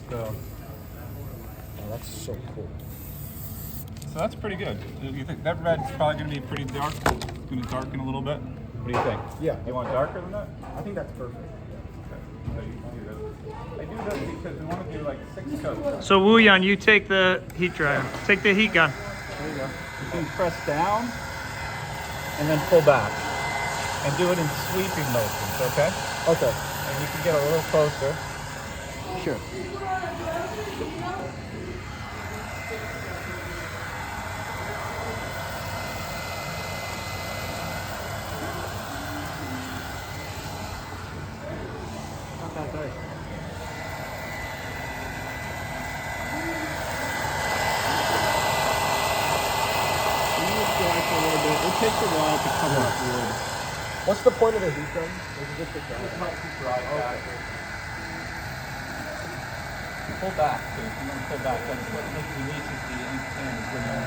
So, Oh, that's so cool. so that's pretty good. You think that red's probably going to be pretty dark? It's going to darken a little bit. What do you think? Yeah. You want darker than that? I think that's perfect. So you can do this. I do this because we want to do like 6 coats. So Wu Yan, you take the heat dryer. Take the heat gun. There you go. You can press down and then pull back. And do it in sweeping motions, okay? Okay. And you can get a little closer. Sure. Not that dark. It takes a while to come up wood. What's the point of the heat gun? Is it just to dry? It helps you dry faster. Pull back, too. If you want to pull back, that's what makes the release